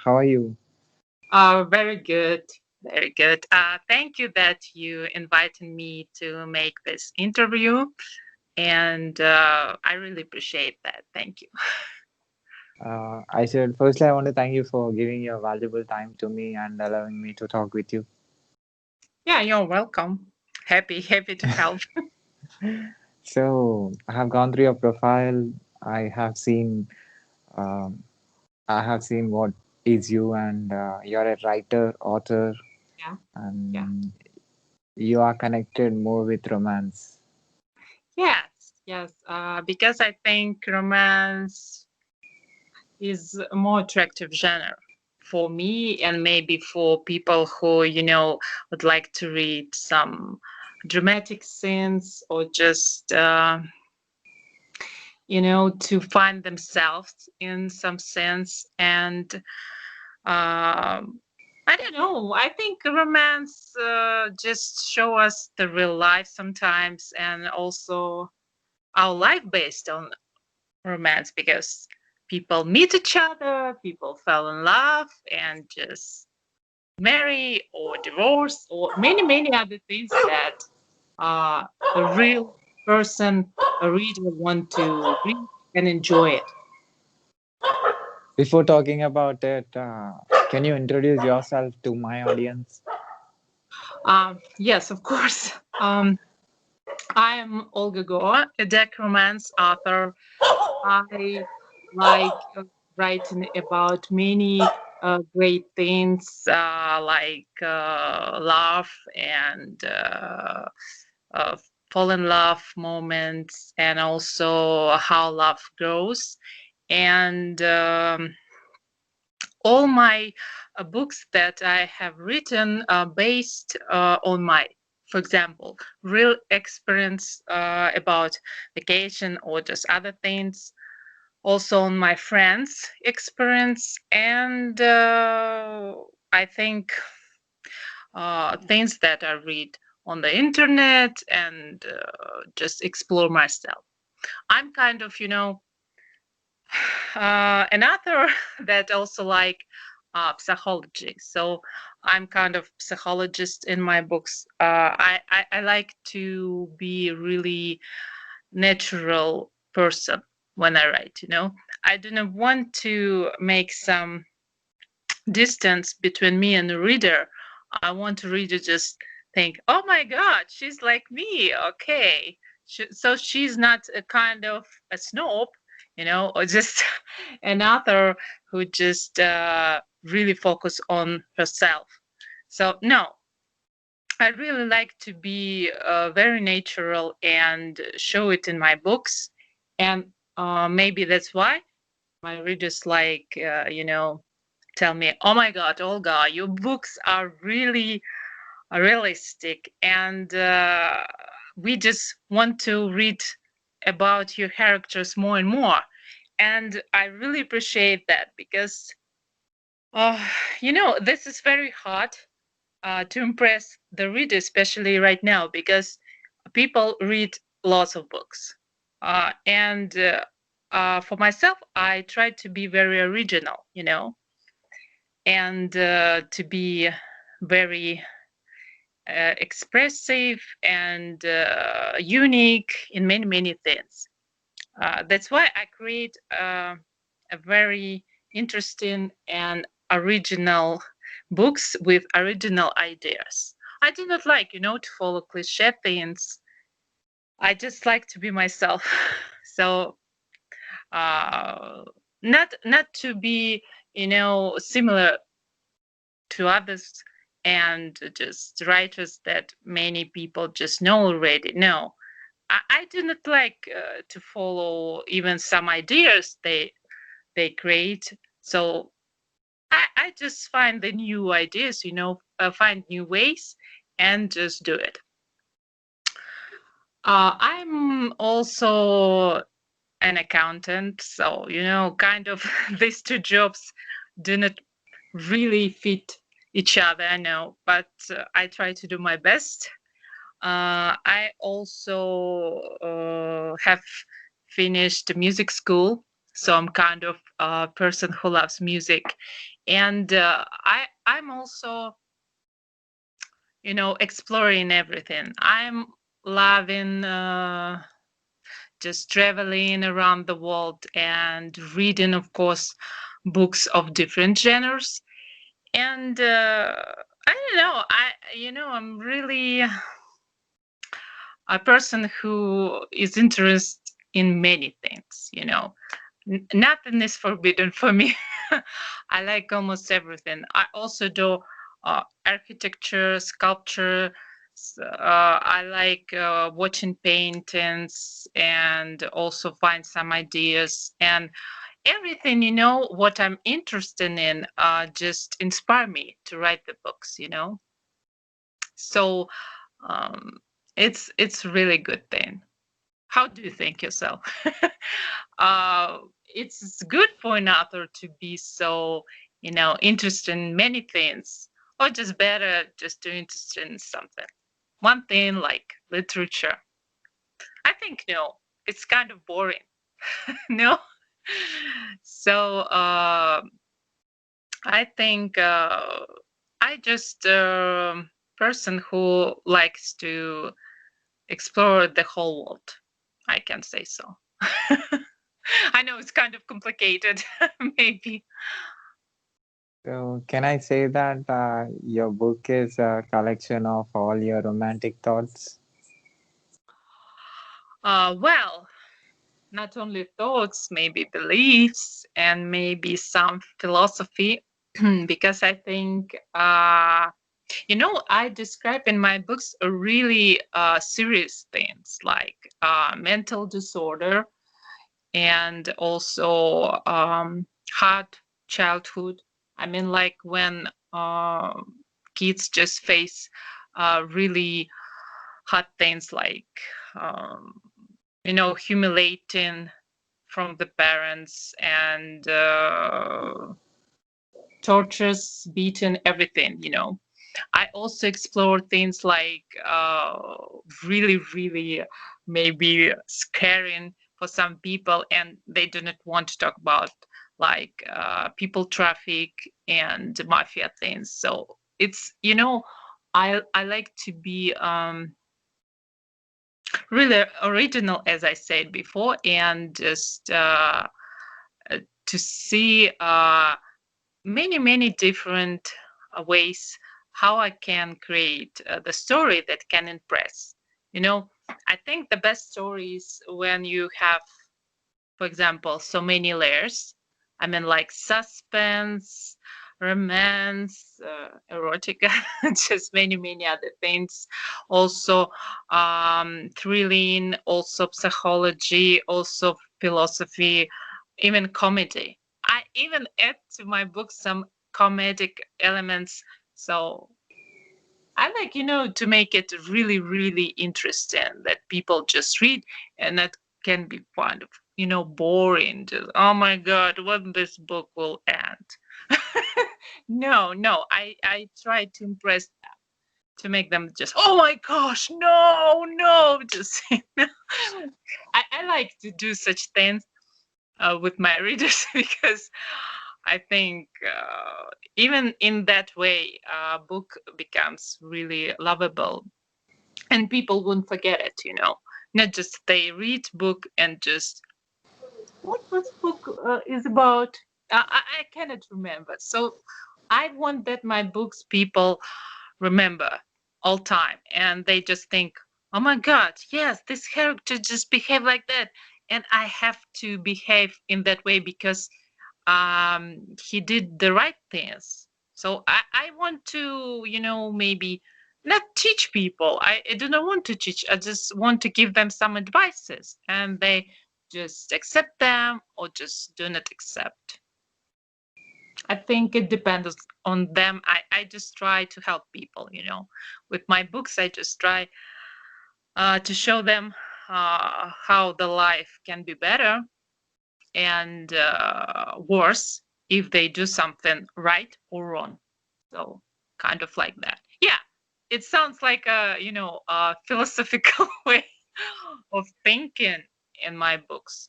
How are you? Very good. Very good. Thank you that you invited me to make this interview. And I really appreciate that. Thank you. Firstly, I want to thank you for giving your valuable time to me and allowing me to talk with you. Yeah, you're welcome. Happy to help. So, I have gone through your profile. I have seen, um, I have seen what is you, and you're a writer, author, Yeah, yeah. and you are connected more with romance. Yes. Because I think romance is a more attractive genre for me and maybe for people who, would like to read some dramatic scenes or just to find themselves in some sense. And I don't know. I think romance just show us the real life sometimes, and also our life based on romance because people meet each other, people fell in love, and just marry or divorce or many other things that a real person, a reader, want to read and enjoy it. Before talking about it, can you introduce yourself to my audience? Yes, of course. I am Olga Goa, a deck romance author. I like writing about many great things like love and uh, fall in love moments, and also how love grows. And all my books that I have written are based on my, for example, real experience about vacation or just other things. Also on my friends' experience, and I think things that I read on the internet and just explore myself. I'm kind of, an author that also like psychology. So I'm kind of psychologist in my books. I like to be really natural person when I write. I do not want to make some distance between me and the reader. I want the reader just think, "Oh my God, she's like me." Okay, so she's not a kind of a snob, or just an author who just really focus on herself. So no, I really like to be very natural and show it in my books, and maybe that's why my readers like, tell me, "Oh my God, Olga, your books are really realistic, and we just want to read about your characters more and more." And I really appreciate that because, uh, this is very hard to impress the reader, especially right now, because people read lots of books. And for myself, I try to be very original, and to be very expressive and unique in many things. That's why I create a very interesting and original books with original ideas. I do not like, to follow cliche things. I just like to be myself. So uh, not to be, similar to others and just writers that many people just know already. No, I do not like to follow even some ideas they create. So I just find the new ideas, find new ways and just do it. I'm also an accountant, so kind of these two jobs do not really fit each other, I know, but I try to do my best. I also have finished music school, So I'm kind of a person who loves music, and I'm also, exploring everything. I'm loving just traveling around the world and reading, of course, books of different genres. And I don't know, I'm really a person who is interested in many things. Nothing is forbidden for me. I like almost everything. I also do architecture, sculpture. I like watching paintings and also find some ideas and everything. What I'm interested in just inspire me to write the books. So um, it's really good thing. How do you think yourself? It's good for an author to be so, interested in many things, or just better just to interested in something. One thing like literature. I think no, it's kind of boring. No. So I think I just person who likes to explore the whole world. I can say so. I know it's kind of complicated, maybe. So, can I say that your book is a collection of all your romantic thoughts? Well, not only thoughts, maybe beliefs, and maybe some philosophy, because I think, I describe in my books a really serious things like mental disorder and also hard childhood. I mean, like when kids just face really hard things like, um, humiliating from the parents and tortures, beaten, everything. I also explore things like really, really maybe scaring for some people, and they do not want to talk about like people traffic and mafia things. So it's I like to be really original, as I said before, and just to see many, many different ways how I can create the story that can impress. You know, I think the best story is when you have, for example, so many layers. I mean, like suspense, romance, erotica, just many, many other things. Also, thrilling, also psychology, also philosophy, even comedy. I even add to my book some comedic elements. So I like, to make it really, really interesting that people just read and that can be kind of, boring. Just, oh my God, when this book will end. No, no, I try to impress them, to make them just, oh my gosh, no, no, just, I like to do such things with my readers because I think even in that way, a book becomes really lovable and people won't forget it. Not just they read book and just, what was book is about? I cannot remember. So I want that my books people remember all time and they just think, oh my God, yes, this character just behave like that. And I have to behave in that way because he did the right things. So I want to, maybe not teach people. I do not want to teach. I just want to give them some advices and they just accept them or just do not accept. I think it depends on them. I just try to help people. With my books, I just try to show them how the life can be better and worse if they do something right or wrong. So kind of like that. Yeah, it sounds like a philosophical way of thinking in my books,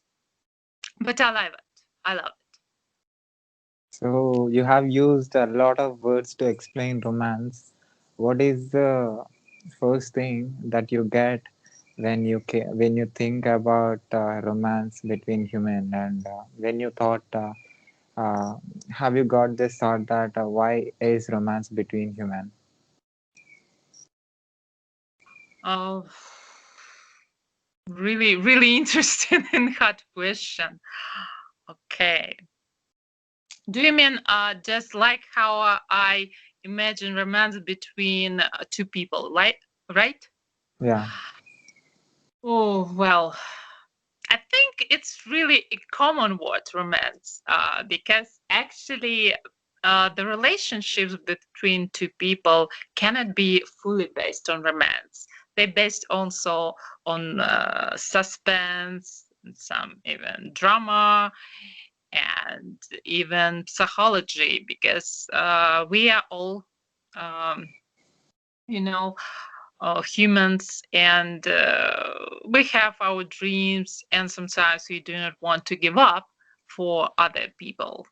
but I love it. I love it. So you have used a lot of words to explain romance. What is the first thing that you get when you think about romance between human and when you thought uh, have you got this thought that why is romance between human? Oh, really, really interesting and hard question. Okay. Do you mean just like how I imagine romance between two people, right? Right? Yeah, Oh, well, I think it's really a common word, romance, because actually the relationships between two people cannot be fully based on romance. They're based also on suspense, some even drama, and even psychology, because we are all, um, you know, humans, and we have our dreams, and sometimes we do not want to give up for other people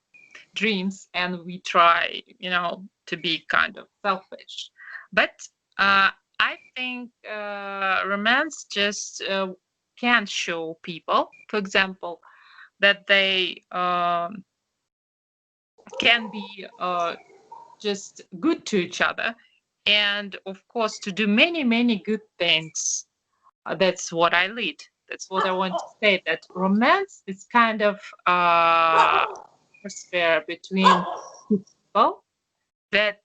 dreams, and we try, to be kind of selfish. But I think romance just can show people, for example, that they can be just good to each other, and of course to do many many good things. That's what I lead. That's what I want to say. That romance is kind of atmosphere between two people that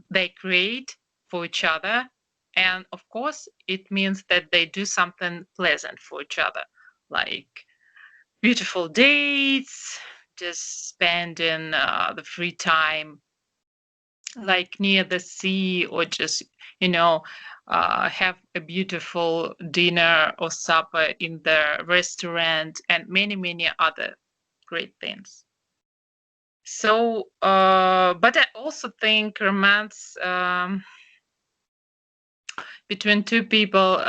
they create for each other, and of course it means that they do something pleasant for each other, like beautiful dates, just spending the free time like near the sea, or just you know have a beautiful dinner or supper in the restaurant, and many many other great things. So but I also think romance between two people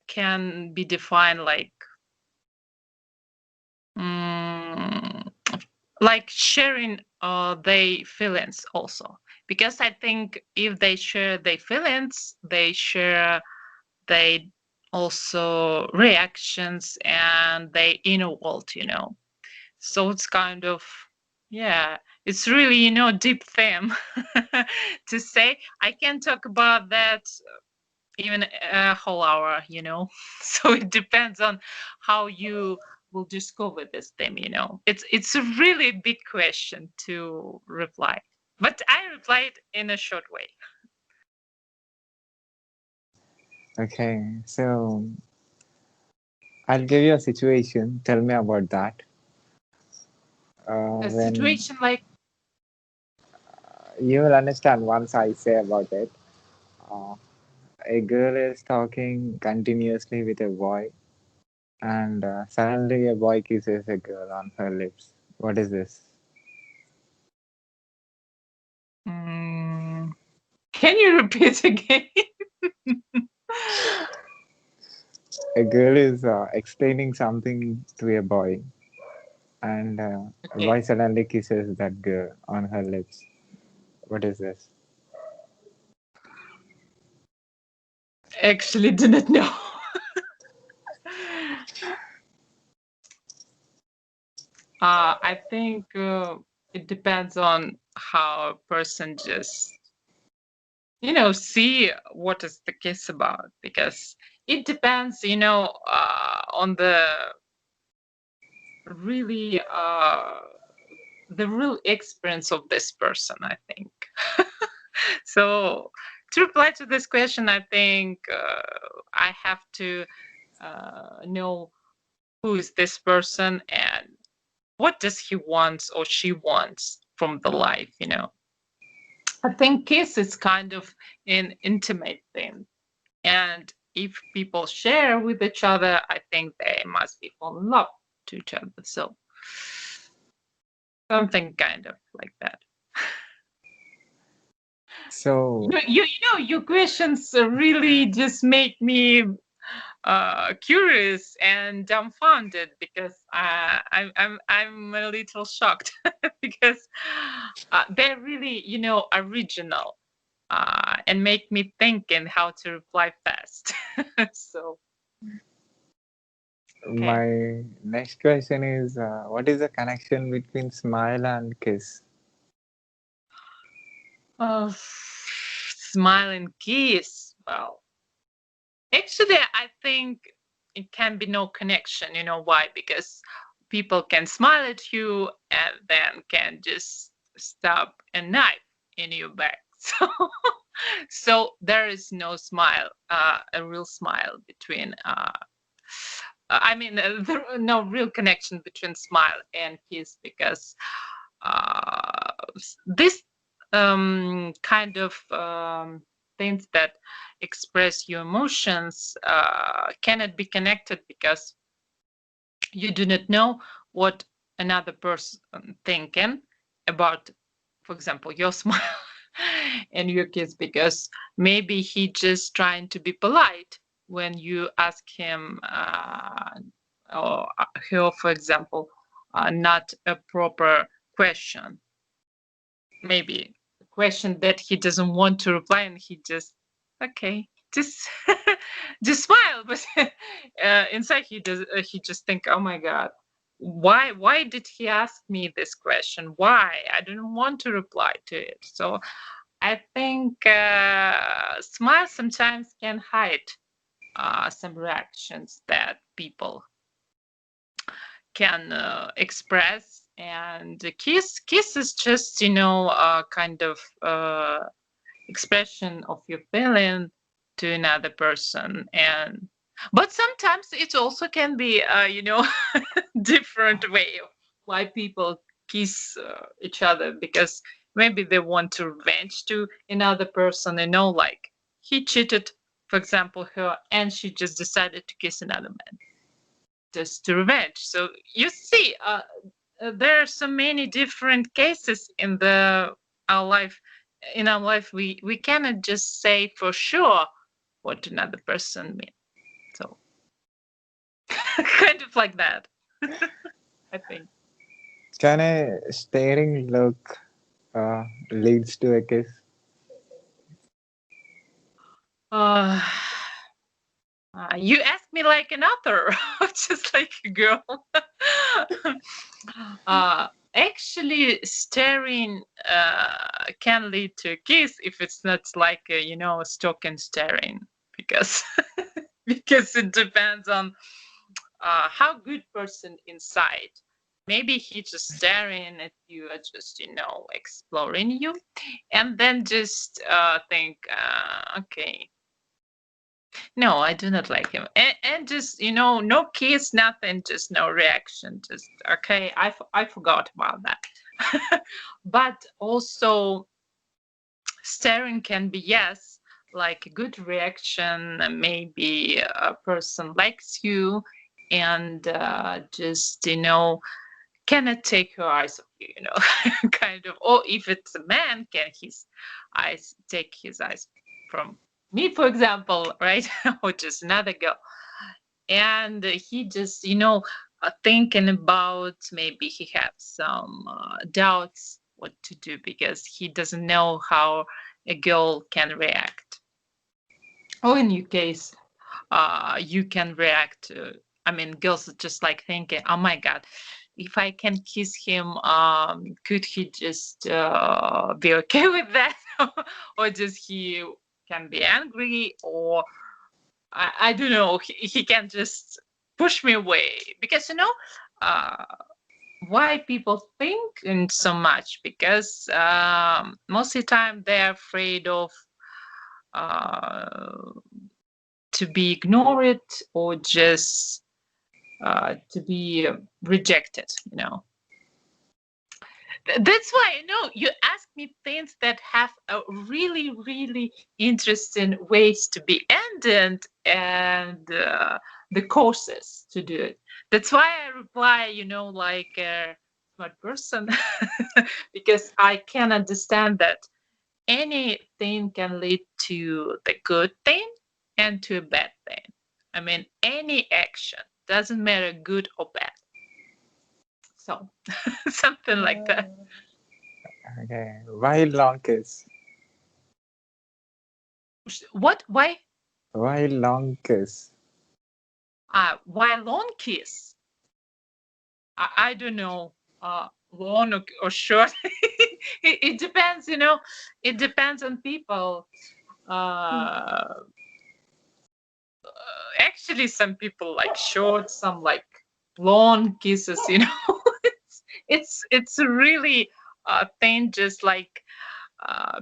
can be defined mm, like sharing their feelings also, because I think if they share their feelings, they share they also reactions and their inner world. So it's kind of, yeah, it's really deep theme to say. I can talk about that even a whole hour. So it depends on how you will discover this theme. It's a really big question to reply, but I replied in a short way. okay, so I'll give you a situation. Tell me about that. A When situation like, you will understand once I say about it. Uh, a girl is talking continuously with a boy, and suddenly a boy kisses a girl on her lips. What is this? mm, can you repeat again? A girl is explaining something to a boy, and a Okay, boy suddenly kisses that girl on her lips. What is this? actually didn't know. I think it depends on how a person just see what is the kiss about, because it depends on really the real experience of this person, I think. So to reply to this question, I think I have to know who is this person, and what does he wants or she wants from the life. I think kiss is kind of an intimate thing, and if people share with each other, I think they must be fall in love to each other. So something kind of like that. So Your questions really just make me curious and dumbfounded because I'm a little shocked because they're really, original, and make me think and how to reply fast. So, okay. My next question is what is the connection between smile and kiss? Oh, smile and kiss. Well, actually, I think it can be no connection. You know why? Because people can smile at you and then can just stab a knife in your back. So there is no smile, a real smile between. I mean, no real connection between smile and kiss because this kind of things that express your emotions cannot be connected because you do not know what another person thinking about, for example, your smile and your kiss, because maybe he just trying to be polite when you ask him or her, for example, not a proper question, maybe a question that he doesn't want to reply, and he just, okay, just just smile, but inside he just think, oh my god, why did he ask me this question? Why? I didn't want to reply to it. So I think smile sometimes can hide some reactions that people can express, and the kiss is just, kind of expression of your feeling to another person. And but sometimes it also can be different way of why people kiss each other, because maybe they want to revenge to another person, like he cheated, for example, her, and she just decided to kiss another man just to revenge. So you see, there are so many different cases our life. In our life, we cannot just say for sure what another person means. So kind of like that, I think. Can a staring look leads to a kiss? Uh, you asked me like an author, just like a girl. Actually, staring can lead to a kiss if it's not like a stalk and staring, because because it depends on how good person inside. Maybe he's just staring at you, just exploring you, and then just think, okay, no, I do not like him. And just, no kiss, nothing, just no reaction. Just, okay, I forgot about that. But also, staring can be, yes, like a good reaction. Maybe a person likes you and just, cannot take her eyes off you, kind of. Or if it's a man, can his eyes take his eyes from me, for example, right? Or just another girl. And he just, thinking about, maybe he has some doubts what to do because he doesn't know how a girl can react. Or in your case, you can react to, I mean, girls are just like thinking, oh my god, if I can kiss him, could he just be okay with that? Or just he can be angry, or I don't know, he can just push me away, because uh, why people think in so much, because most of the time they're afraid of uh, to be ignored, or just to be rejected. That's why you ask me things that have a really, really interesting ways to be ended, and the courses to do it. That's why I reply, like a smart person, because I can understand that anything can lead to the good thing and to a bad thing. I mean, any action doesn't matter good or bad. So something like that. Okay. Why long kiss? What? Why? Why long kiss? Why long kiss? I don't know. Long or short. It depends. It depends on people. Uh, Actually, some people like short, some like long kisses. It's really a thing. Just like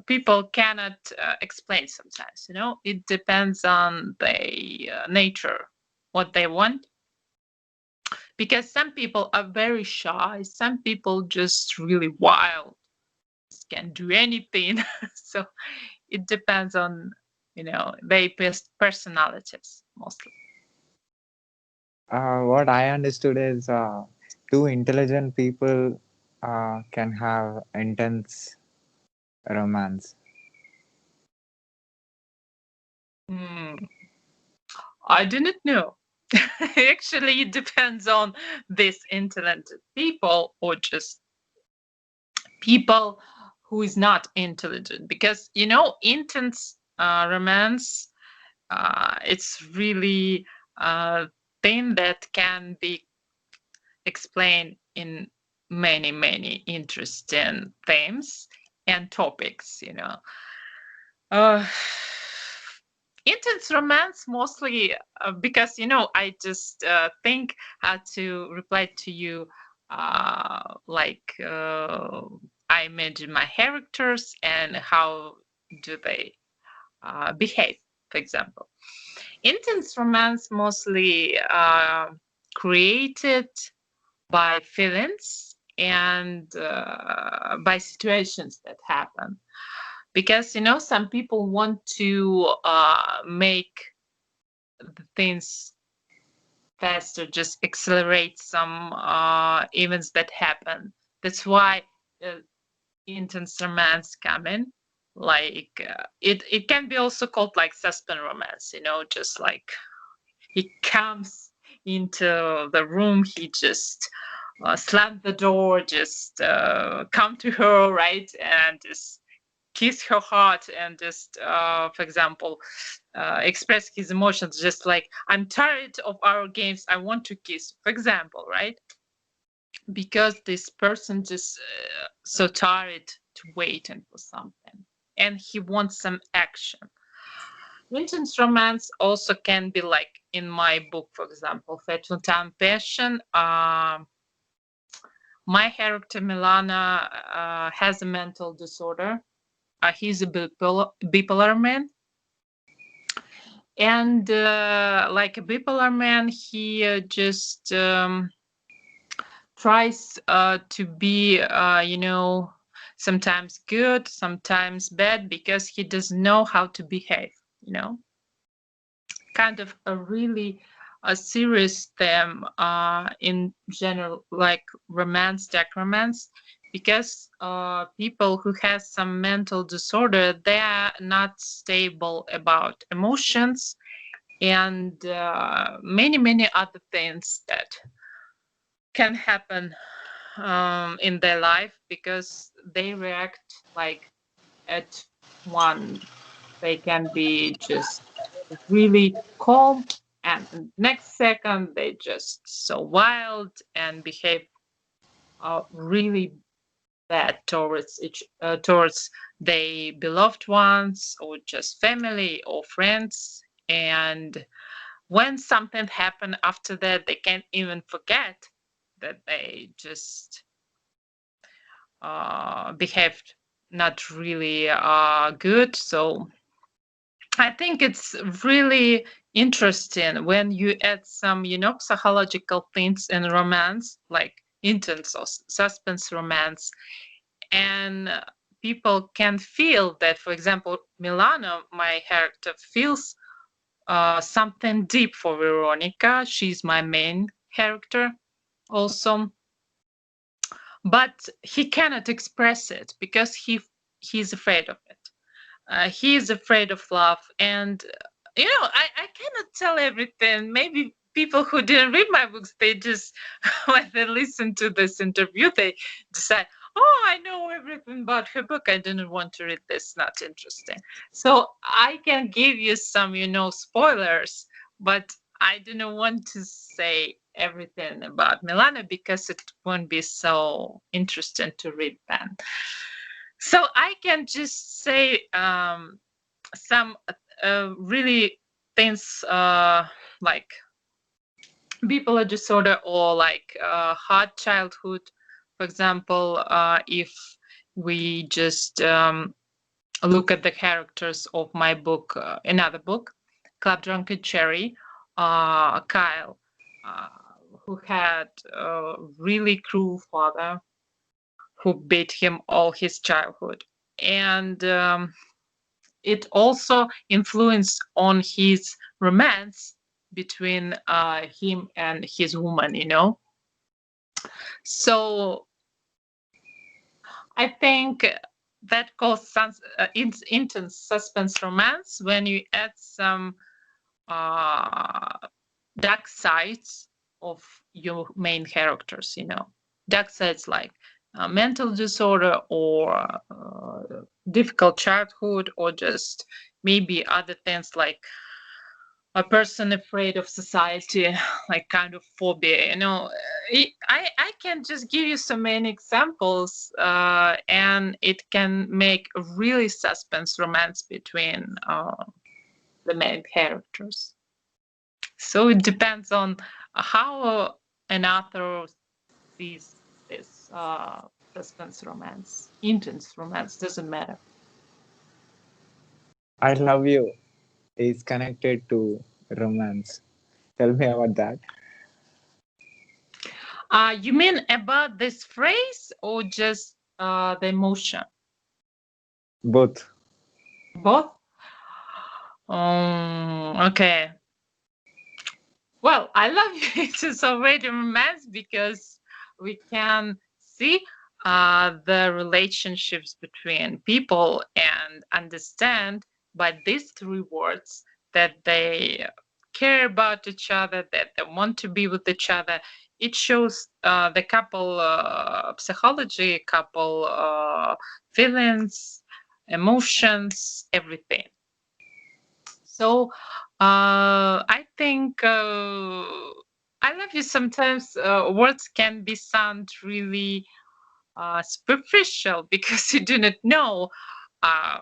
people cannot explain sometimes. It depends on the nature, what they want, because some people are very shy, some people just really wild, just can do anything. So it depends on their personalities mostly. What I understood is two intelligent people can have intense romance. Hmm, I didn't know. Actually, it depends on these intelligent people or just people who is not intelligent, because intense romance, it's really a thing that can be explained in many many interesting themes and topics. uh, Intense romance mostly, because I just think how to reply to you, like I imagine my characters and how do they behave, for example. Intense romance mostly created by feelings and by situations that happen, because some people want to make the things faster, just accelerate some events that happen. That's why uh, intense romance come in. Like it can be also called like suspense romance. Just like he comes into the room, he just slammed the door, just come to her, right, and just kiss her heart, and just for example express his emotions, just like, I'm tired of our games, I want to kiss, for example, right, because this person just so tired to waiting for something and he wants some action. Winton's romance also can be like in my book, for example, Fatal Time Passion. My character Milana has a mental disorder. He's a bipolar man, and like a bipolar man, he just tries to be, sometimes good, sometimes bad, because he doesn't know how to behave. You know, kind of a really a serious theme in general, like romantic romance, because people who has some mental disorder, they are not stable about emotions and many many other things that can happen in their life, because they react like at one, they can be just really calm, and next second they just so wild and behave really bad towards towards their beloved ones or just family or friends. And when something happened after that, they can't even forget that they just behaved not really good. So I think it's really interesting when you add some, psychological things in romance, like intense or suspense romance, and people can feel that. For example, Milano, my character, feels something deep for Veronica. She's my main character, also, but he cannot express it because he's afraid of it. He is afraid of love, and I cannot tell everything. Maybe people who didn't read my books, they just when they listen to this interview, they decide, oh, I know everything about her book. I didn't want to read this. Not interesting. So I can give you some, spoilers, but I didn't want to say everything about Milana because it won't be so interesting to read then. So I can just say some really things like bipolar disorder or like hard childhood. For example, if we just look at the characters of my book, another book, Club Drunken Cherry, Kyle, uh, who had a really cruel father who beat him all his childhood. And it also influenced on his romance between him and his woman. So I think that caused some intense suspense romance when you add some uh, dark sides of your main characters. Dark sides like mental disorder or difficult childhood, or just maybe other things like a person afraid of society, like kind of phobia. I can just give you so many examples, and it can make a really suspense romance between the main characters. So it depends on how an author sees this suspense romance, intense romance, doesn't matter. I love you is connected to romance. Tell me about that. You mean about this phrase or just the emotion? Both. Both? Okay. Well, I love you. It is already romance because we can see the relationships between people and understand by these three words that they care about each other, that they want to be with each other. It shows the couple psychology, couple feelings, emotions, everything. So I think I love you. Sometimes words can be sound really superficial because you do not know uh,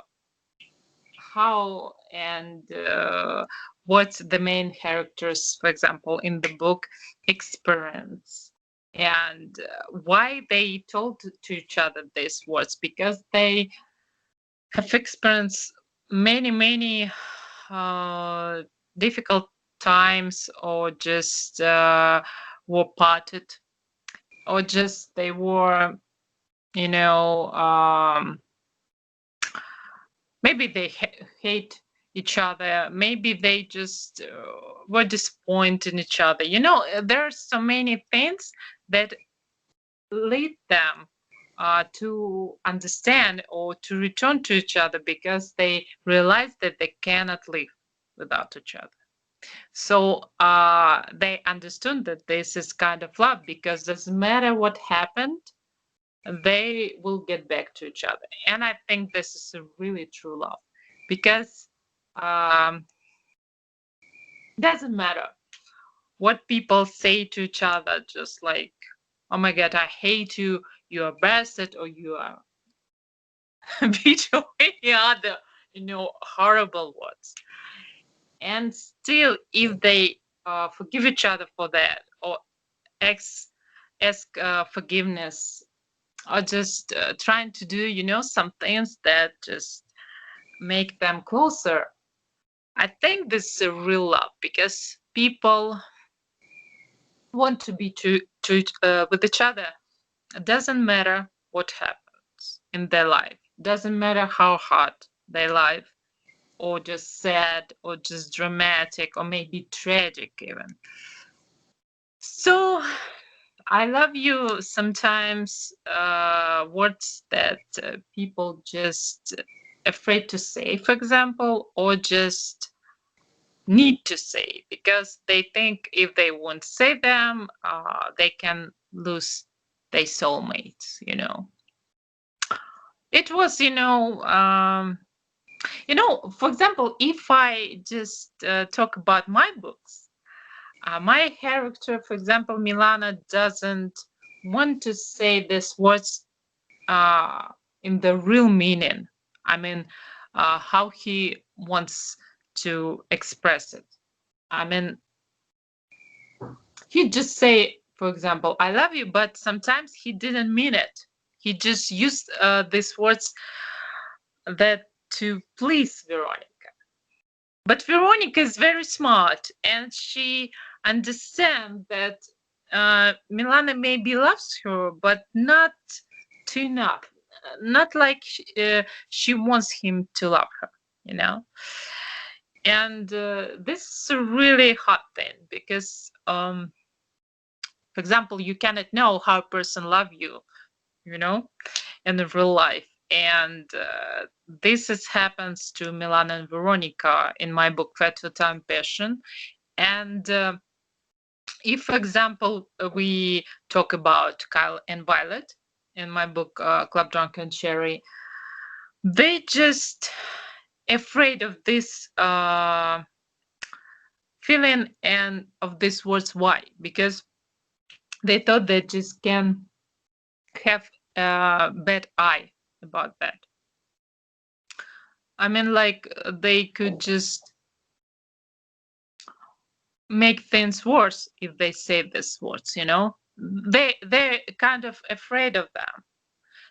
how and what the main characters, for example, in the book experience, and why they told to each other these words, because they have experienced many uh, difficult times, or just were parted, or just they were, you know, maybe they hate each other, maybe they just were disappointed in each other. There are so many things that lead them to understand or to return to each other because they realize that they cannot live without each other. So they understood that this is kind of love, because doesn't matter what happened, they will get back to each other. And I think this is a really true love, because um, doesn't matter what people say to each other, just like, oh my God, I hate you, you are bastard, or you are beat, or any other, horrible words. And still, if they forgive each other for that, or ask, forgiveness, or just trying to do, some things that just make them closer, I think this is a real love, because people want to be with each other. It doesn't matter what happens in their life. It doesn't matter how hard their life, or just sad, or just dramatic, or maybe tragic even. So I love you sometimes words that people just afraid to say, for example, or just need to say, because they think if they won't say them, they can lose their soulmates. It was, for example, if I just talk about my books, my character, for example, Milana, doesn't want to say these words uh, in the real meaning. I mean, how he wants to express it. I mean, he just say, for example, "I love you," but sometimes he didn't mean it. He just used these words that to please Veronica. But Veronica is very smart, and she understands that Milana maybe loves her, but not too enough. Not like she wants him to love her, you know. And this is a really hot thing because, for example, you cannot know how a person love you, you know, in the real life. And this happens to Milana and Veronica in my book Fat Time Passion. And if, for example, we talk about Kyle and Violet in my book Club Drunk and Cherry, they just afraid of this feeling and of these words. Why? Because they thought they just can have a bad eye about that. I mean, like they could just make things worse if they say these words. They're kind of afraid of them.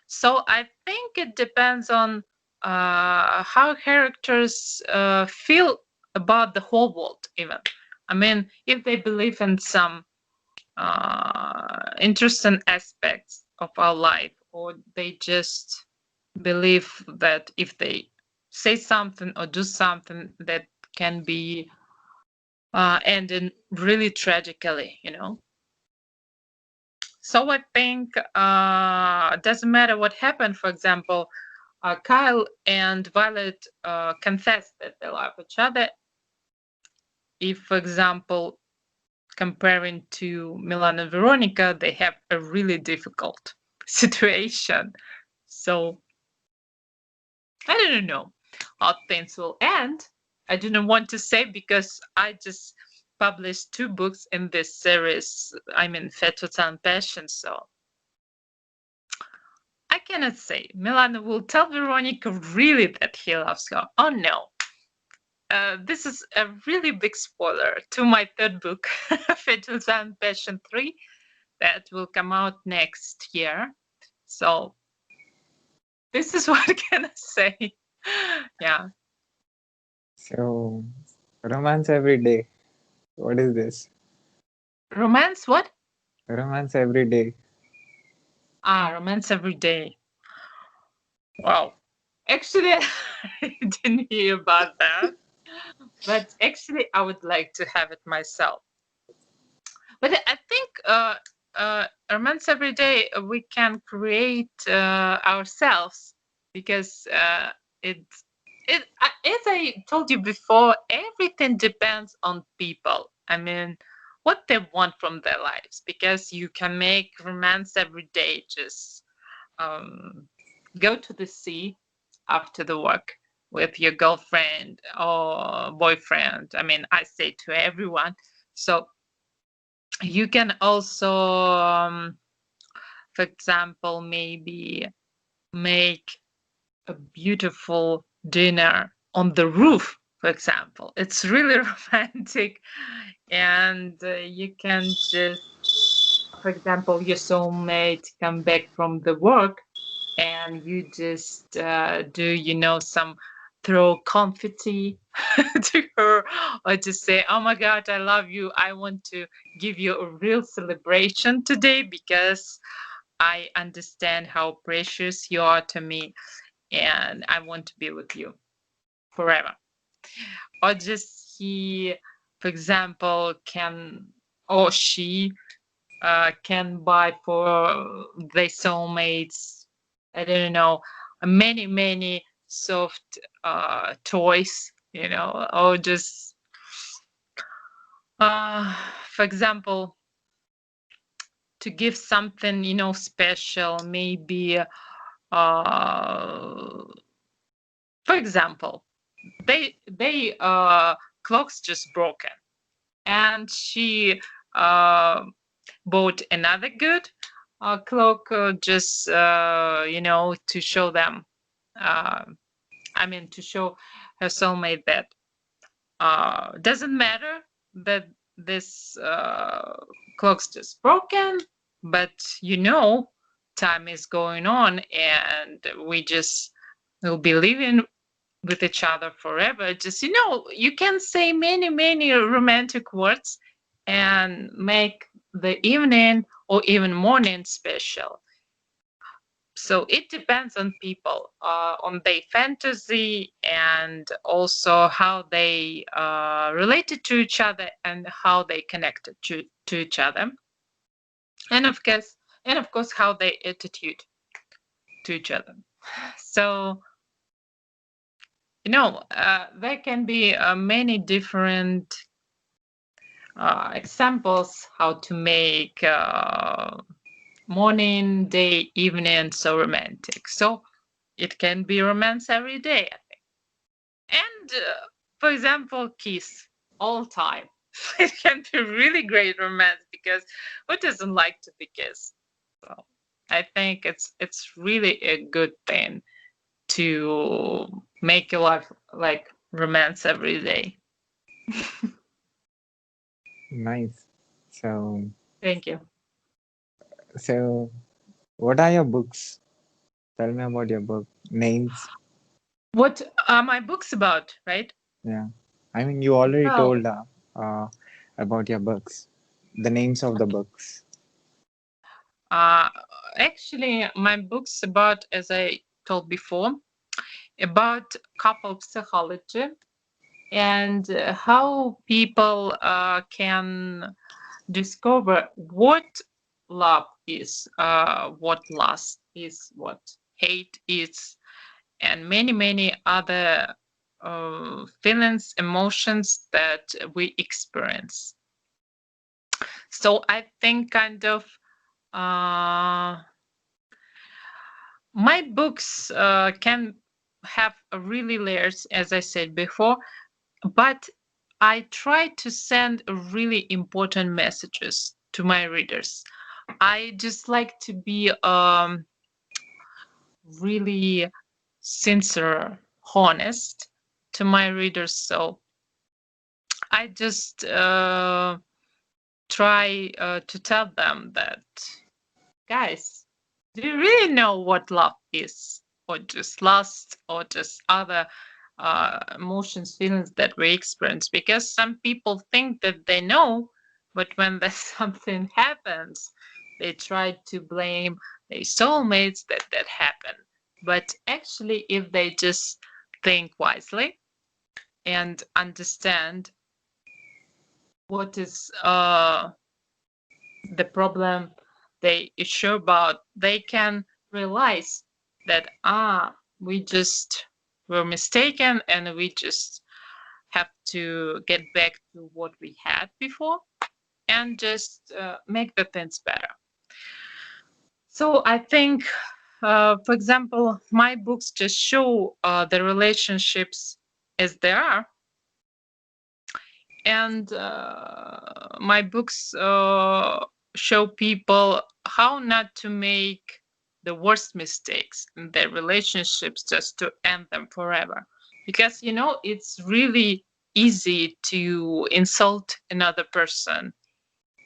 So I think it depends on how characters feel about the whole world. Even, I mean, if they believe in some interesting aspects of our life, or they just believe that if they say something or do something that can be ended really tragically. So I think it doesn't matter what happened. For example, Kyle and Violet confess that they love each other. If, for example, comparing to Milan and Veronica, they have a really difficult situation. So I don't know how things will end. I didn't want to say because I just published 2 books in this series. I mean, Fetuta and Passion. So I cannot say. Milan will tell Veronica really that he loves her. Oh no. This is a really big spoiler to my 3rd book, Fetuta and Passion 3, that will come out next year. So this is what can I say. Yeah. So, romance every day. What is this? Romance what? Romance every day. Romance every day. Wow. Actually, I didn't hear about that. But actually, I would like to have it myself. But I think romance every day we can create ourselves, because as I told you before, everything depends on people. I mean, what they want from their lives, because you can make romance every day. Just go to the sea after the work with your girlfriend or boyfriend. I mean, I say to everyone. So you can also, for example, maybe make a beautiful dinner on the roof, for example. It's really romantic. And you can just, for example, your soulmate come back from the work, and you just do some throw confetti to her, or just say, "Oh my god, I love you, I want to give you a real celebration today because I understand how precious you are to me, and I want to be with you forever." Or just he, for example, can, or she can buy for their soulmates, I don't know, many soft toys, or just Uh, for example, to give something, special, maybe, for example, they clock's just broken, and she uh, bought another good clock, just to show them, uh, I mean, to show her soulmate that doesn't matter that this clock's just broken, but time is going on, and we just will be living with each other forever. Just, you can say many, many romantic words and make the evening or even morning special. So it depends on people, on their fantasy, and also how they related to each other and how they connected to each other, and of course how they attitude to each other. So there can be many different examples how to make morning, day, evening so romantic. So it can be romance every day. And for example, kiss all time. It can be really great romance, because who doesn't like to be kissed? So I think it's really a good thing to make your life like romance every day. Nice. So, Thank you. so what are your books? Tell me about your book names. What are my books about, right? Yeah, I mean you already Well, told uh, about your books, the names of the books. uh, actually, my books about, as I told before, about couple psychology, and how people can discover what love is, what lust is, what hate is, and many, many other feelings, emotions that we experience. So I think kind of uh, my books can have really layers, as I said before, but I try to send really important messages to my readers. I just like to be really sincere, honest to my readers. So I just try to tell them that, guys, do you really know what love is? Or just lust, or just other emotions, feelings that we experience? Because some people think that they know, but when there's something happens, they try to blame their soulmates that happened. But actually, if they just think wisely and understand what is the problem they is sure about, they can realize that we just were mistaken, and we just have to get back to what we had before, and just make the things better. So I think, for example, my books just show the relationships as they are, and my books show people how not to make the worst mistakes in their relationships, just to end them forever. Because it's really easy to insult another person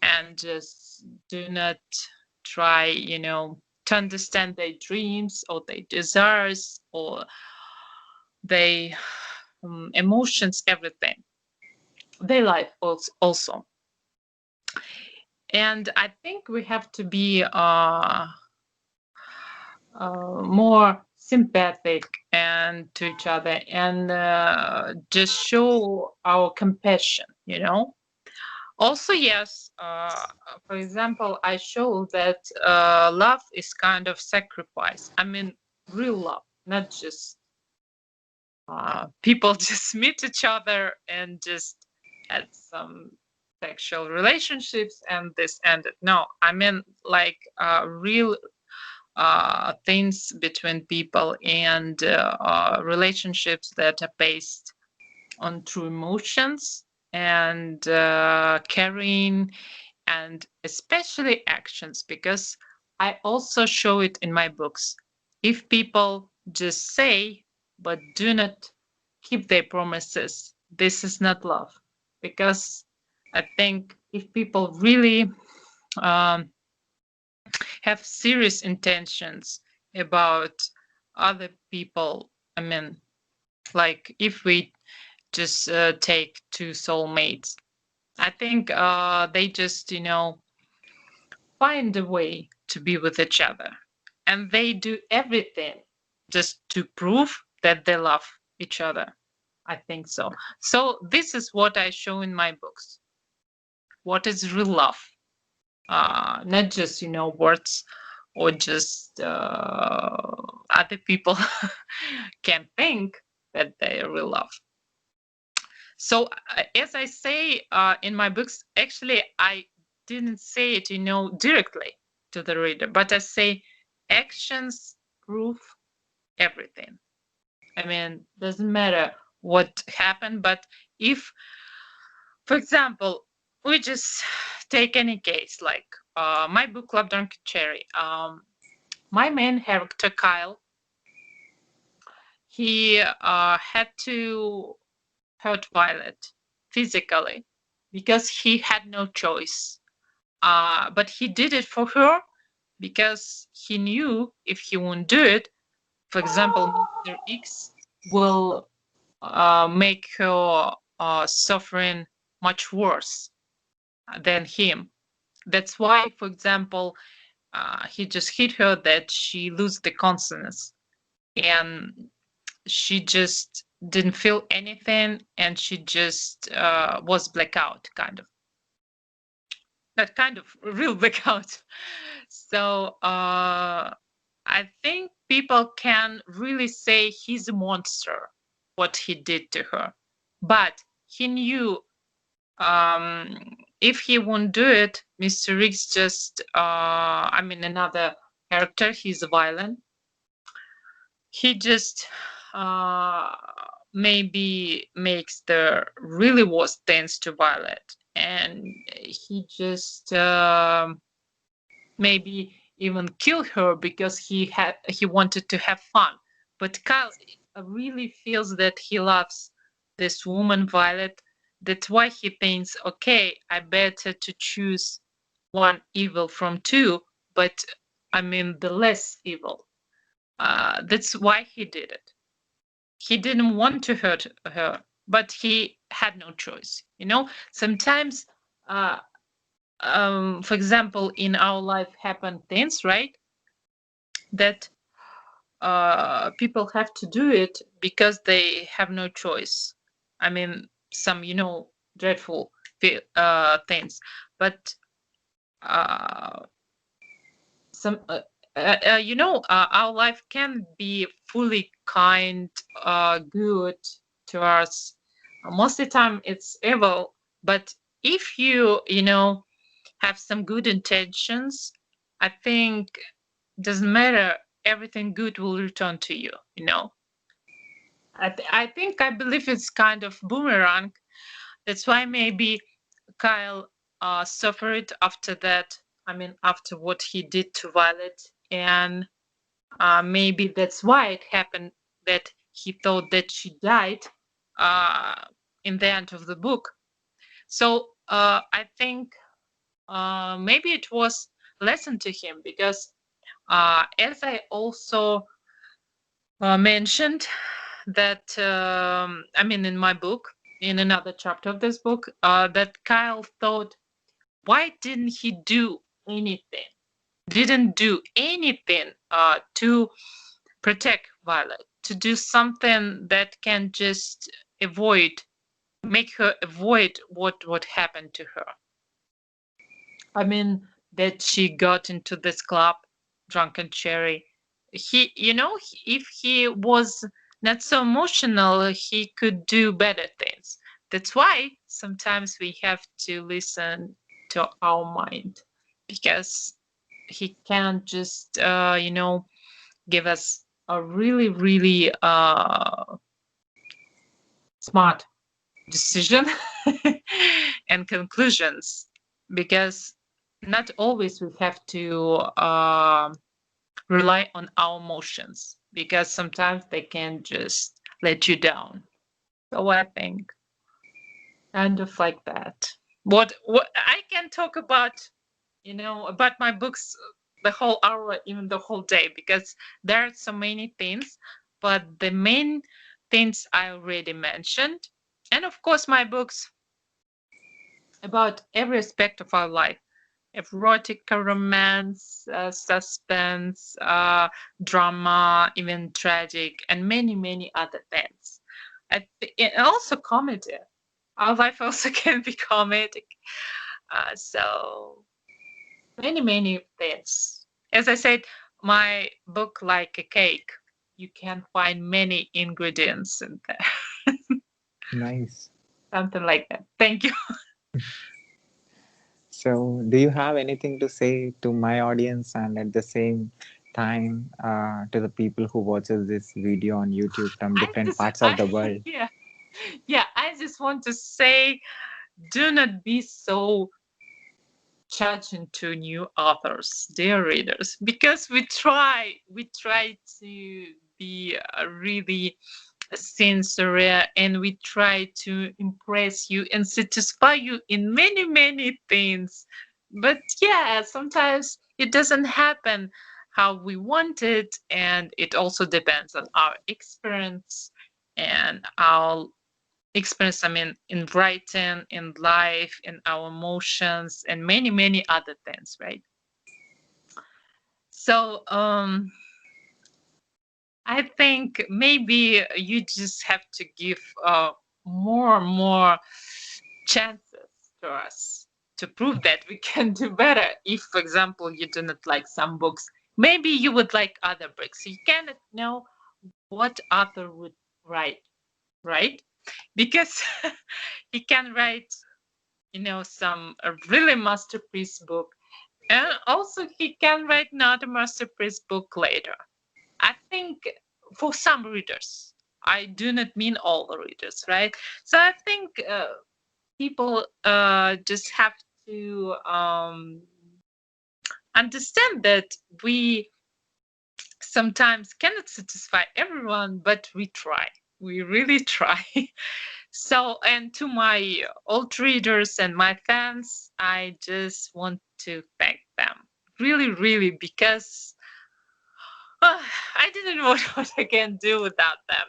and just do not try to understand their dreams or their desires or their emotions, everything, their life also. And I think we have to be more sympathetic and to each other, and just show our compassion. Also, yes, for example, I show that love is kind of sacrifice. I mean, real love, not just people just meet each other and just had some sexual relationships and this ended. No, I mean like real things between people and relationships that are based on true emotions and caring and especially actions, because I also show it in my books. If people just say but do not keep their promises, this is not love. Because I think if people really um, have serious intentions about other people, I mean, like if we just take two soulmates, I think they just, find a way to be with each other. And they do everything just to prove that they love each other. I think so. So, this is what I show in my books. What is real love? Not just, words or just other people can think that they are real love. So, as I say in my books, actually, I didn't say it, directly to the reader, but I say actions prove everything. I mean, doesn't matter what happened, but if, for example, we just take any case like my book Club Drunk Cherry. My main character Kyle, he had to hurt Violet physically because he had no choice. But he did it for her because he knew if he won't do it, for example, Mr. X will make her suffering much worse than him. That's why, for example, he just hit her that she lose the consciousness and she just didn't feel anything and she just was blackout kind of that kind of real blackout. So I think people can really say he's a monster what he did to her, but he knew if he won't do it, Mr. Riggs just another character, he's violent. He just uh, maybe makes the really worst things to Violet, and he just maybe even kill her because he wanted to have fun. But Kyle really feels that he loves this woman Violet. That's why he thinks, okay, I better to choose one evil from two, but I mean the less evil. That's why he did it. He didn't want to hurt her, but he had no choice. Sometimes, uh, for example, in our life happen things, right? That people have to do it because they have no choice. I mean, some, dreadful things, but uh, some our life can be fully kind, good to us. Most of the time it's evil, but if you have some good intentions, I think doesn't matter, everything good will return to you. I believe it's kind of boomerang. That's why maybe Kyle suffered after that. I mean, after what he did to Violet, and maybe that's why it happened that he thought that she died in the end of the book. So I think maybe it was lesson to him because, as I also mentioned, that in my book, in another chapter of this book, that Kyle thought, why didn't he do anything? Didn't do anything to protect Violet, to do something that can just make her avoid what happened to her. I mean, that she got into this club, Drunken Cherry. If he was not so emotional, he could do better things. That's why sometimes we have to listen to our mind, because he can't just give us a really really smart decision and conclusions, because not always we have to rely on our emotions, because sometimes they can just let you down. So I think kind of like that. What I can talk about, about my books the whole hour, even the whole day, because there are so many things, but the main things I already mentioned. And of course, my books about every aspect of our life: erotica, romance, suspense, drama, even tragic, and many, many other things. And also comedy. Our life also can be comedic. So many, many things. As I said, my book like a cake. You can find many ingredients in there. Nice. Something like that. Thank you. So, do you have anything to say to my audience and at the same time to the people who watches this video on YouTube from I different just, parts of I the world? yeah, yeah. I just want to say, do not be so judging to new authors, dear readers, because we try to be really sincere, and we try to impress you and satisfy you in many many things. But yeah, sometimes it doesn't happen how we want it, and it also depends on our experience and our experience, I mean, in writing, in life, in our emotions, and many many other things, right? So I think maybe you just have to give more and more chances to us to prove that we can do better. If, for example, you do not like some books, maybe you would like other books. You cannot know what author would write, right? Because he can write, some a really masterpiece book, and also he can write not a masterpiece book later. I think for some readers, I do not mean all the readers, right? So I think people just have to understand that we sometimes cannot satisfy everyone, but we try. We really try. So, and to my old readers and my fans, I just want to thank them. Really, really, because I didn't know what I can do without them.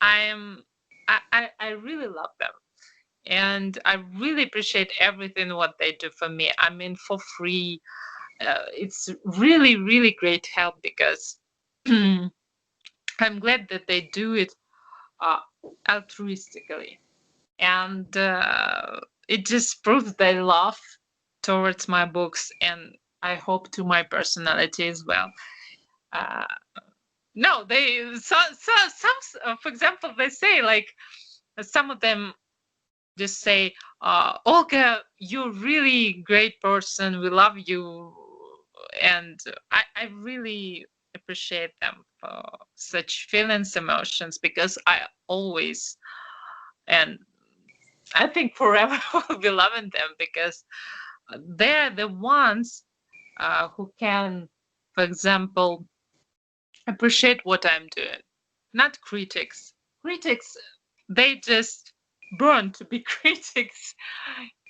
I am, I really love them, and I really appreciate everything what they do for me. I mean, for free. It's really, really great help, because I'm glad that they do it uh, altruistically, and it just proves their love towards my books, and I hope to my personality as well. Uh, no, some, for example, they say, like, some of them just say, Olga, you're really great person. We love you. And I really appreciate them for such feelings, emotions, because I always, and I think forever, will be loving them, because they're the ones who can, for example, appreciate what I'm doing, not critics. Critics, they just burn to be critics,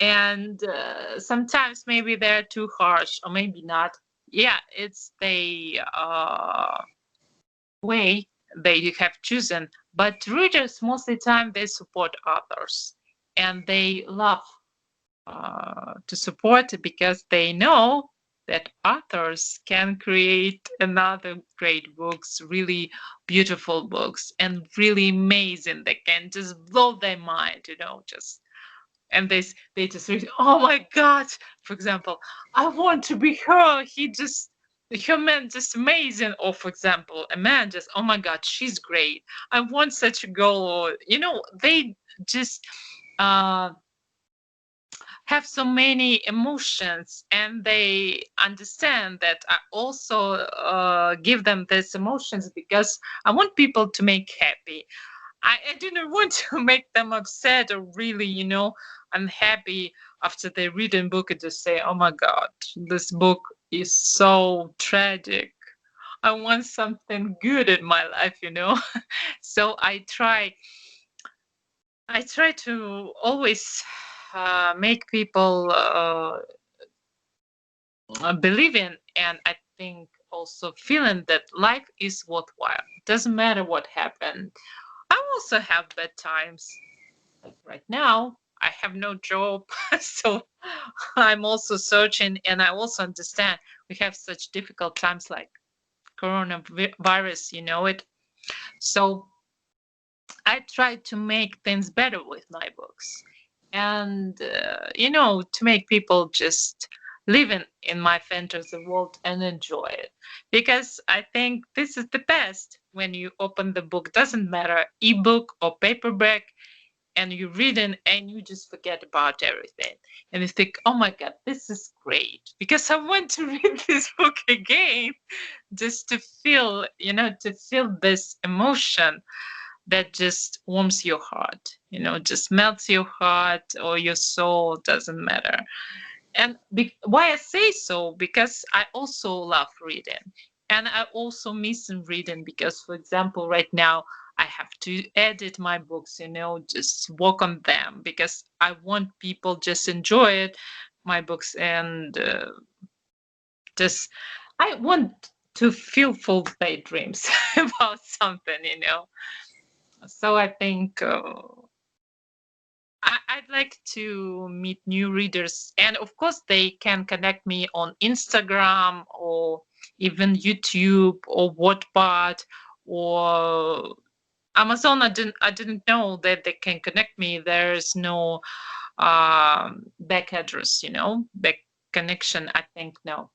and sometimes maybe they're too harsh, or maybe not. Yeah, it's the way they have chosen, but readers most of the time they support authors, and they love to support, because they know that authors can create another great books, really beautiful books, and really amazing. They can just blow their mind, just, and they just read, oh my god, for example, I want to be her. Her man just amazing. Or for example, a man just, oh my god, she's great. I want such a girl. Or they just have so many emotions, and they understand that I also give them these emotions because I want people to make happy. I didn't want to make them upset or really, unhappy after they read a book and just say, oh my God, this book is so tragic. I want something good in my life. So I try to always make people believe in, and I think also feeling that life is worthwhile. Doesn't matter what happened. I also have bad times. Like right now, I have no job, so I'm also searching, and I also understand we have such difficult times like coronavirus. You know it. So I try to make things better with my books, and to make people just live in my fantasy world and enjoy it, because I think this is the best when you open the book. Doesn't matter ebook or paperback, and you read it and you just forget about everything, and you think, oh my God, this is great, because I want to read this book again, just to feel this emotion that just warms your heart, just melts your heart or your soul, doesn't matter. And why I say so, because I also love reading, and I also miss reading, because, for example, right now I have to edit my books, just work on them, because I want people just enjoy it, my books, and just I want to feel full daydreams about something. So I think I'd like to meet new readers, and of course, they can connect me on Instagram or even YouTube or Wattpad or Amazon. I didn't know that they can connect me. There's no back address, back connection. I think no,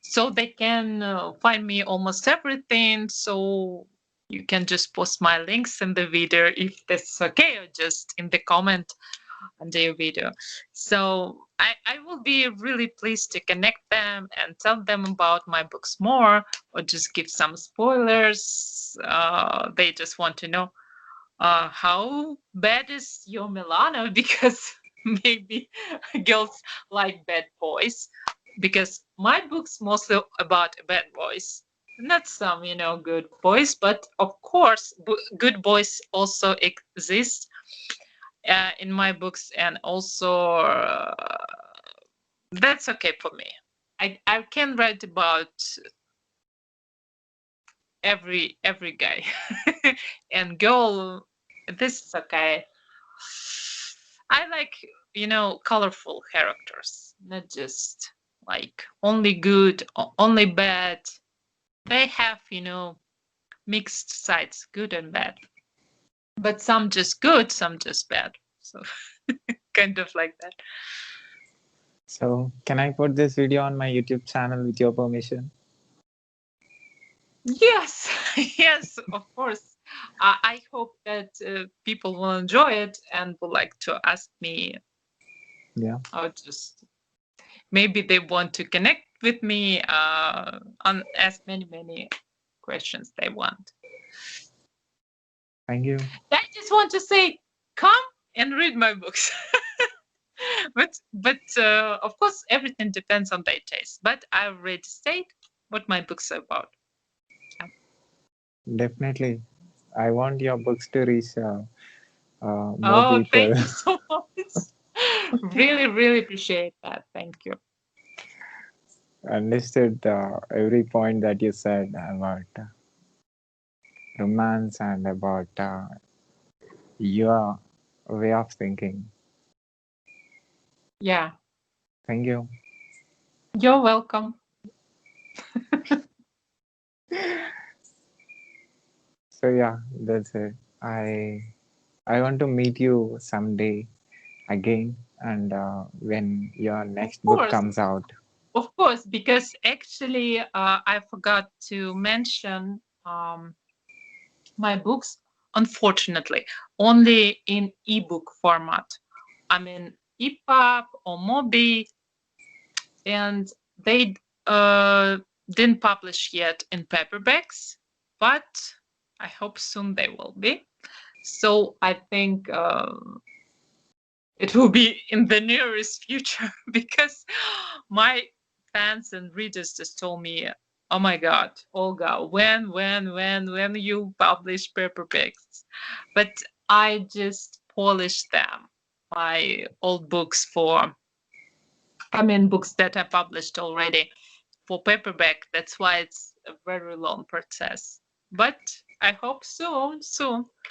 so they can find me almost everything. So you can just post my links in the video if that's okay, or just in the comment under your video. So I will be really pleased to connect them and tell them about my books more, or just give some spoilers. They just want to know how bad is your Milano, because maybe girls like bad boys, because my book's mostly about bad boys, not some good boys, but of course good boys also exist in my books, and also that's okay for me. I can write about every guy and girl. This is okay. I like colorful characters, not just like only good, only bad. They have mixed sides, good and bad, but some just good, some just bad. So kind of like that. So, can I put this video on my YouTube channel with your permission? Yes, yes, of course. I hope that people will enjoy it and would like to ask me, Yeah. or just maybe they want to connect with me on ask many questions they want. Thank you. I just want to say, come and read my books. but of course, everything depends on their taste. But I already state what my books are about. Yeah. Definitely. I want your books to reach more Oh, people. thank you so much. Really, really appreciate that. Thank you. Understood every point that you said about romance and about your way of thinking. Yeah, Thank you. you're welcome. So yeah, that's it. I want to meet you someday again, and when your Of next book course, comes out. of course, because actually, I forgot to mention my books, unfortunately, only in ebook format. I mean, EPUB or Mobi, and they didn't publish yet in paperbacks, but I hope soon they will be. So I think it will be in the nearest future because my fans and readers just told me, "Oh my God, Olga, when you publish paperbacks?" But I just polished them, my old books for, I mean, books that I published already for paperback. That's why it's a very long process. But I hope soon.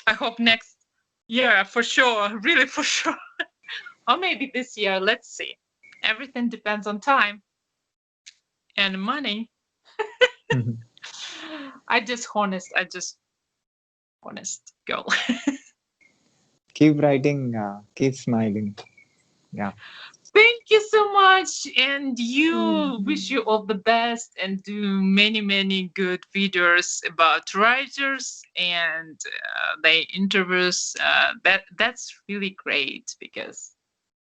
I hope next year for sure, really for sure. Or maybe this year, let's see. Everything depends on time and money. I just honest girl. Keep writing, keep smiling. Yeah. Thank you so much. And you wish you all the best and do many good videos about writers and the interviews. That's really great because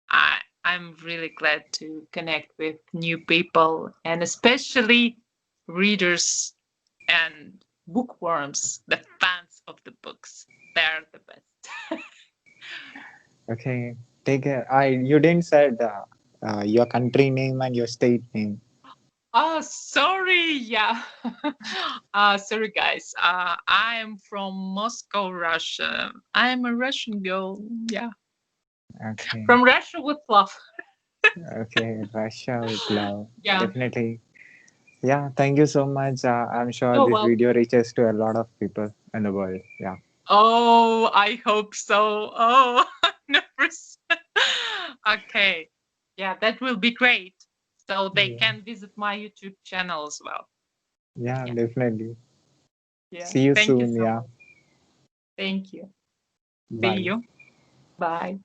I'm really glad to connect with new people and especially readers and bookworms, the fans of the books. They're the best. Okay. Take care. You didn't said your country name and your state name. Oh, sorry. Yeah. Sorry, guys. I'm from Moscow, Russia. I'm a Russian girl. Yeah. Okay. From Russia with love. Okay. Russia with love. Yeah. Definitely. Yeah. Thank you so much. I'm sure You're this welcome. video reaches to a lot of people in the world. Yeah. Oh, I hope so. Oh, 100%. Okay. Yeah, that will be great. So they Yeah. can visit my YouTube channel as well. Yeah. Yeah. Definitely. Yeah. See you Thank you soon. so Yeah. much. Thank you. See Bye. you. Bye.